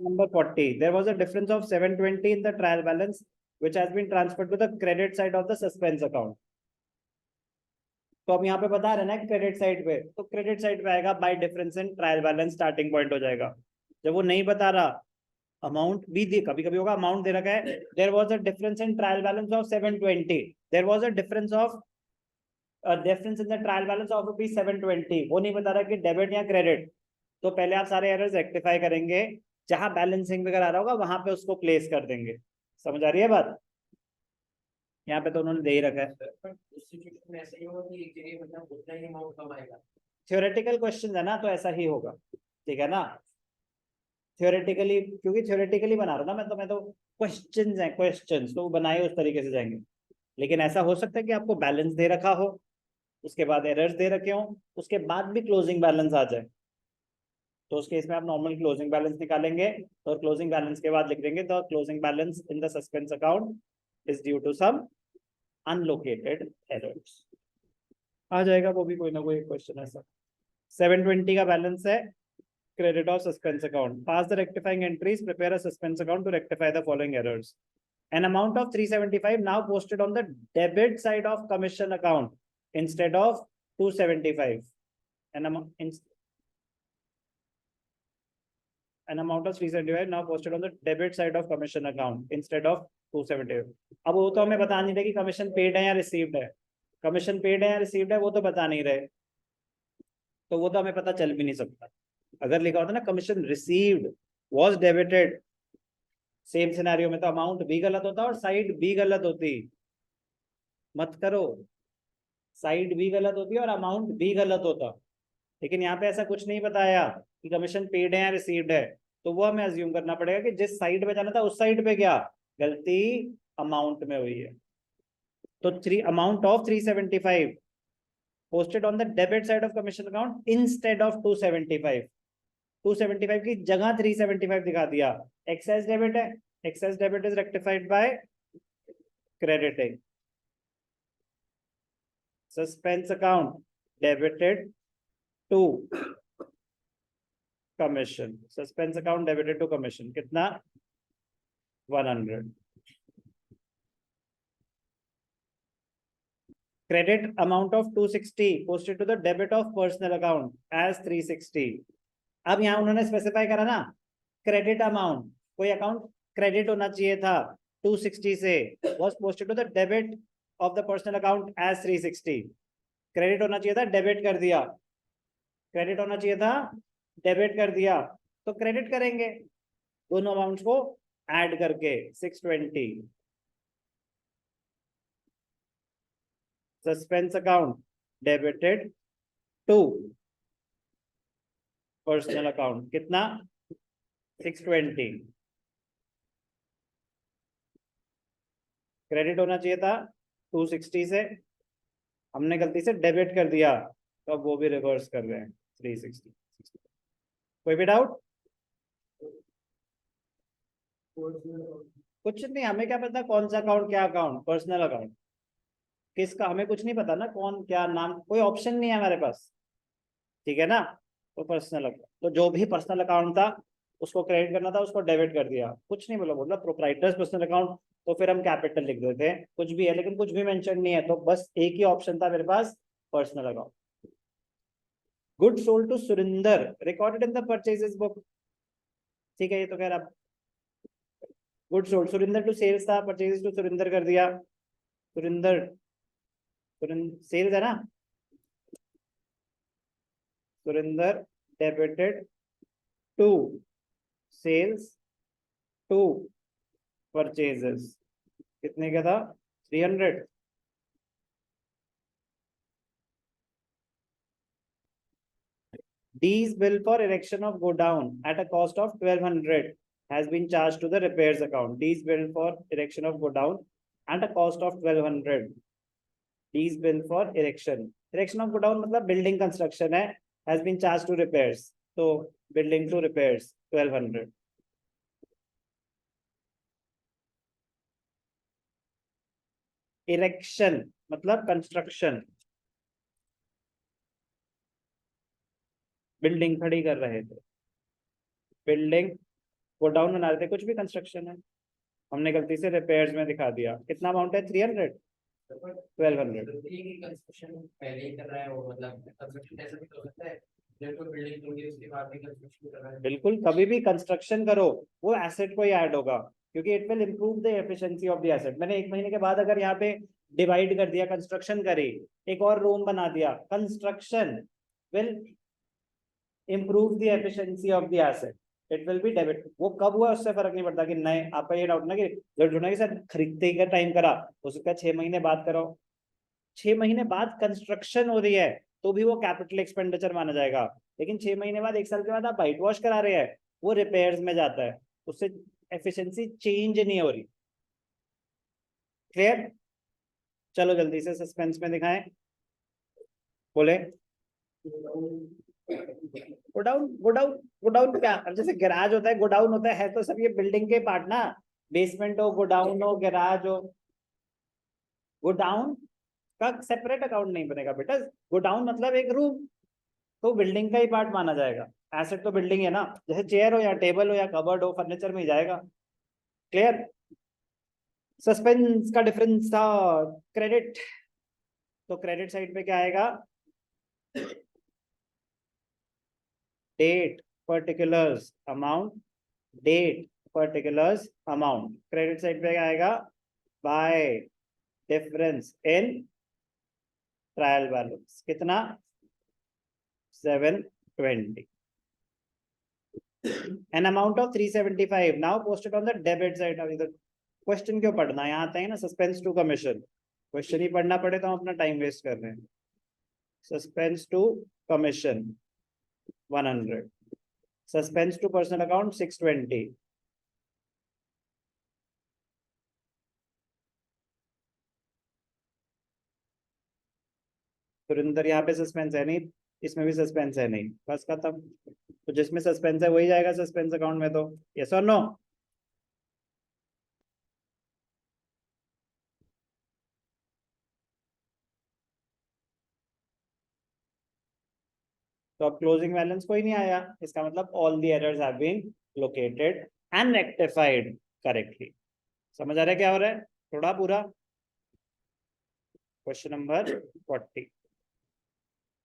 Number 40. There was a difference of 720 in the trial balance, which has been transferred to the credit side of the suspense account. तो अब यहाँ पे बता रहे ना credit side पे, तो क्रेडिट साइड पे आएगा by difference in trial balance, starting point हो जाएगा। जब वो नहीं बता रहा, अमाउंट भी दे, कभी कभी होगा अमाउंट दे रखा है, there was a difference in trial balance of 720, there was a difference in the trial balance of rupees 720, वो नहीं बता रहा कि डेबिट या क्रेडिट, तो पहले आप सारे एरर्स रेक्टिफाई करेंगे, जहां बैलेंसिंग वगैरह आ रहा होगा वहां पे उसको प्लेस कर देंगे। समझ आ रही है बात? यहाँ पे तो उन्होंने दे ही रखा है। थ्योरेटिकल क्वेश्चन है ना, तो ऐसा ही होगा, ठीक है ना। थ्योरेटिकली, क्योंकि थ्योरेटिकली बना रहा हूं ना मैं तो क्वेश्चंस हैं, क्वेश्चंस तो बनाए उस तरीके से जाएंगे। लेकिन ऐसा हो सकता है कि आपको बैलेंस दे रखा हो, उसके बाद एरर्स दे रखे हो, उसके बाद भी क्लोजिंग बैलेंस आ जाए, तो उस केस में आप नॉर्मल क्लोजिंग बैलेंस निकालेंगे, और क्लोजिंग बैलेंस के बाद लिख देंगे the closing balance in the suspense account is due to some unlocated errors. आ जाएगा वो भी कोई ना कोई क्वेश्चन ऐसा। 720 का बैलेंस है, credit of suspense account. Pass the rectifying entries. Prepare a suspense account to rectify the following errors. An amount of 375 now posted on the debit side of commission account instead of 275. An amount of 375 now posted on the debit side of commission account instead of 275. अब वो तो हमें बता नहीं रहे कि commission paid है या रिसीव्ड है, कमीशन पेड है या रिसीव्ड है वो तो बता नहीं रहे, तो वो तो हमें पता चल भी नहीं सकता। अगर लिखा होता ना commission received was debited, same scenario में तो अमाउंट भी गलत होता और साइड भी गलत होती। मत करो, साइड भी गलत होती और अमाउंट भी गलत होता। लेकिन यहाँ पे ऐसा कुछ नहीं बताया कि कमीशन पेड है या रिसीव्ड है, तो वो हमें अज्यूम करना पड़ेगा कि जिस साइड पे जाना था उस साइड पे क्या गलती अमाउंट में हुई है। तो amount of 375 posted on the debit side of commission account instead of 275, 275 की जगह 375 दिखा दिया। एक्सेस डेबिट है, excess debit is rectified by crediting. Suspense account debited to commission, suspense account debited to commission कितना 100। credit amount of 260 posted to the debit of personal account as 360। अब यहाँ उन्होंने specify करा ना क्रेडिट अमाउंट, कोई account credit होना चाहिए था 260 से, was posted to the debit of the personal account as 360। Credit होना चाहिए था, डेबिट कर दिया, क्रेडिट होना चाहिए था, डेबिट कर दिया, तो क्रेडिट करेंगे दोनों अमाउंट्स को ऐड करके 620। Suspense account debited to personal account कितना 620। क्रेडिट होना चाहिए था 260 से, हमने गलती से डेबिट कर दिया, तो अब वो भी रिवर्स कर रहे हैं 360। कोई भी डाउट? कुछ नहीं, हमें क्या पता कौन सा अकाउंट क्या अकाउंट, पर्सनल अकाउंट किसका हमें कुछ नहीं पता ना, कौन क्या नाम, कोई ऑप्शन नहीं है हमारे पास, ठीक है ना। तो पर्सनल अकाउंट, तो जो भी पर्सनल अकाउंट था उसको क्रेडिट करना था, उसको डेबिट कर दिया, कुछ नहीं बोला प्रोप्राइटर्स पर्सनल अकाउंट, तो फिर हम कैपिटल लिख देते हैं, कुछ भी है लेकिन कुछ भी मेंशन नहीं है, तो बस एक ही ऑप्शन था मेरे पास personal account. Good sold to Surinder recorded in the purchases book, ठीक है, ये तो खैर अब good sold Surinder to sales था, परचेजेस टू सुरिंदर कर दिया, सुरिंदर सेल्स है ना, Surinder debited to sales to purchases कितने का था 300। D's bill for erection of godown at a cost of 1200 has been charged to the repairs account. D's bill for erection of godown at a cost of 1200. D's bill for erection of godown मतलब building construction है, has been charged to repairs, तो building to repairs 1200। Erection मतलब construction, building खड़ी कर रहे थे, building godown बना रहे थे, कुछ भी कंस्ट्रक्शन है, हमने गलती से रिपेयर्स में दिखा दिया। कितना अमाउंट है? 300, 1200। कंस्ट्रक्शन पहले ही कर रहा है वो, मतलब कंस्ट्रक्शन ऐसा भी तो हो सकता है जब कोई बिल्डिंग होगी उसके बाद भी कंस्ट्रक्शन कर रहा है। बिल्कुल, कभी भी कंस्ट्रक्शन करो वो एसेट को ही ऐड होगा, क्योंकि it will improve the efficiency of the asset. मैंने 1 महीने के बाद अगर यहाँ पे डिवाइड कर दिया, कंस्ट्रक्शन करी, एक और रूम बना दिया, construction will improve the efficiency of the asset, it will be debit. वो कब हुआ उससे फर्क नहीं पड़ता। कि नए आपका ये डाउट ना कि जब ढूंढना कि सर खरीदते ही का टाइम करा, हो सकता है 6 महीने बाद कराओ, 6 महीने बाद कंस्ट्रक्शन हो रही है तो भी वो कैपिटल एक्सपेंडिचर माना जाएगा। लेकिन 6 महीने बाद, 1 साल के बाद आप वाइट वॉश करा रहे हैं, वो रिपेयर्स में जाता है, उससे एफिशिएंसी चेंज नहीं हो रही। क्लियर? चलो जल्दी से सस्पेंस में दिखाएं, बोले। गोडाउन, गोडाउन, गोडाउन क्या? अब जैसे गैराज होता है, गोडाउन होता है तो सब ये बिल्डिंग के पार्ट ना, बेसमेंट हो, गोडाउन हो, गैराज हो। गोडाउन का सेपरेट अकाउंट नहीं बनेगा बेटा। गोडाउन मतलब एक रूम, तो बिल्डिंग का ही पार्ट माना जाएगा। एसेट तो बिल्डिंग है ना, जैसे चेयर हो या टेबल हो या कबर्ड हो, फर्नीचर में ही जाएगा। क्लियर? सस्पेंस का डिफरेंस था क्रेडिट, तो क्रेडिट साइड पे क्या आएगा? Date particulars amount, date particulars amount. Credit side पे क्या आएगा? By difference in trial balance. कितना? 720। an amount of 375 now posted on the debit side of the question. क्यों पढ़ना है? यहाँ आता है ना सस्पेंस टू कमीशन, क्वेश्चन ही पढ़ना पड़े तो हम अपना टाइम वेस्ट कर रहे हैं। Suspense to commission 100, suspense to personal account 620। Surendra यहाँ पे सस्पेंस है नहीं, इसमें भी सस्पेंस है नहीं, बस खत्म। तो जिसमें सस्पेंस है वही जाएगा सस्पेंस अकाउंट में। तो यस और नो? तो अब क्लोजिंग बैलेंस कोई नहीं आया, इसका मतलब all the errors have been located and rectified correctly. समझ आ रहा है क्या हो रहा है? थोड़ा पूरा। Question number 40।